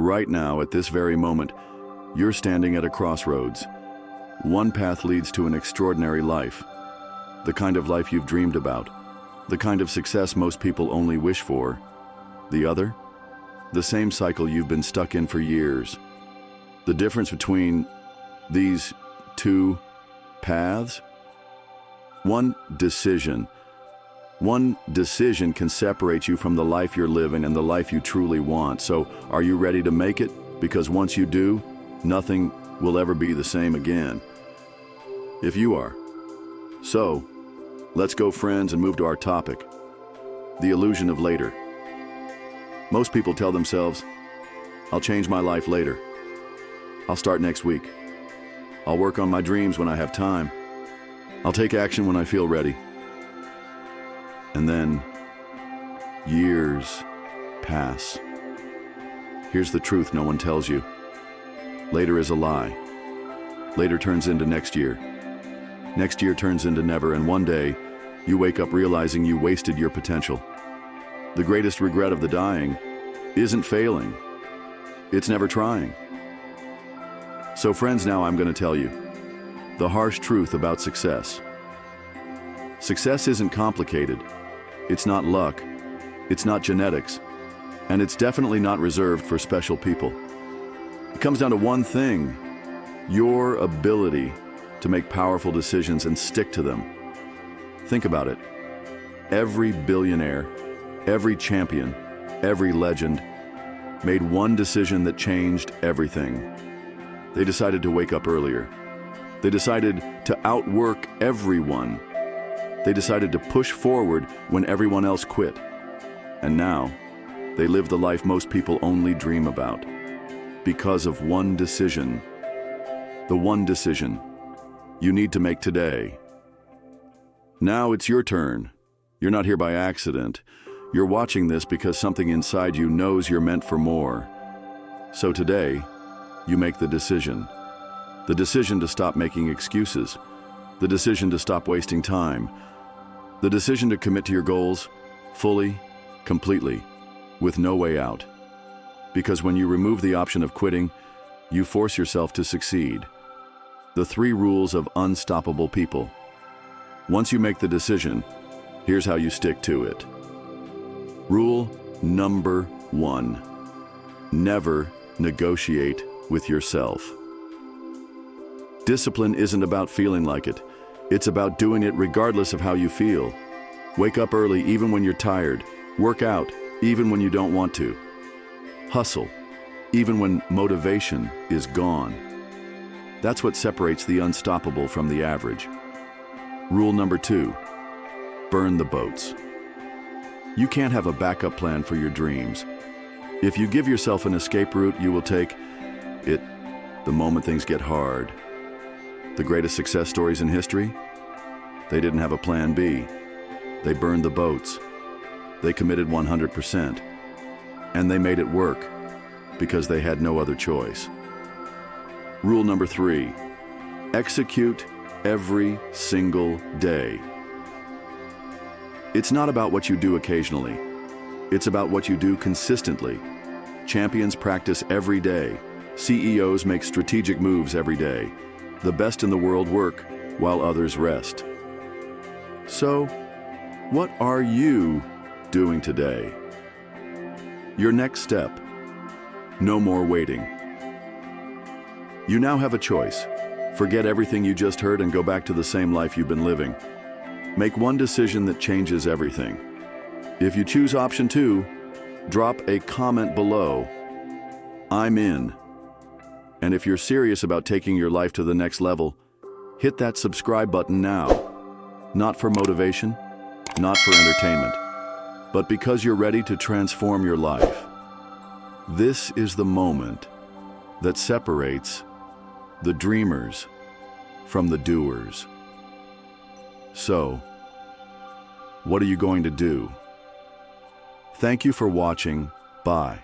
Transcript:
right now, at this very moment, you're standing at a crossroads. One path leads to an extraordinary life, the kind of life you've dreamed about, the kind of success most people only wish for. The other? The same cycle you've been stuck in for years. The difference between these two paths? One decision. One decision can separate you from the life you're living and the life you truly want. So, are you ready to make it? Because once you do, nothing will ever be the same again. If you are. So, let's go, friends, and move to our topic. The illusion of later. Most people tell themselves, I'll change my life later. I'll start next week. I'll work on my dreams when I have time. I'll take action when I feel ready. And then, years pass. Here's the truth no one tells you. Later is a lie. Later turns into next year. Next year turns into never, and one day, you wake up realizing you wasted your potential. The greatest regret of the dying isn't failing. It's never trying. So friends, now I'm going to tell you the harsh truth about success. Success isn't complicated. It's not luck. It's not genetics. And it's definitely not reserved for special people. It comes down to one thing: your ability to make powerful decisions and stick to them. Think about it. Every billionaire, every champion, every legend made one decision that changed everything. They decided to wake up earlier. They decided to outwork everyone. They decided to push forward when everyone else quit. And now, they live the life most people only dream about. Because of one decision. The one decision you need to make today. Now it's your turn. You're not here by accident. You're watching this because something inside you knows you're meant for more. So today, you make the decision. The decision to stop making excuses. The decision to stop wasting time. The decision to commit to your goals fully, completely, with no way out. Because when you remove the option of quitting, you force yourself to succeed. The 3 rules of unstoppable people. Once you make the decision, here's how you stick to it. Rule number 1. Never negotiate with yourself. Discipline isn't about feeling like it. It's about doing it regardless of how you feel. Wake up early even when you're tired. Work out even when you don't want to. Hustle even when motivation is gone. That's what separates the unstoppable from the average. Rule number 2. Burn the boats. You can't have a backup plan for your dreams. If you give yourself an escape route, you will take it the moment things get hard. The greatest success stories in history? They didn't have a plan B. They burned the boats. They committed 100%. And they made it work because they had no other choice. Rule number 3. Execute every single day. It's not about what you do occasionally. It's about what you do consistently. Champions practice every day. CEOs make strategic moves every day. The best in the world work while others rest. So, what are you doing today? Your next step. No more waiting. You now have a choice. Forget everything you just heard and go back to the same life you've been living. Make one decision that changes everything. If you choose option 2, drop a comment below. I'm in. And if you're serious about taking your life to the next level, hit that subscribe button now. Not for motivation, not for entertainment, but because you're ready to transform your life. This is the moment that separates the dreamers from the doers. So, what are you going to do? Thank you for watching. Bye.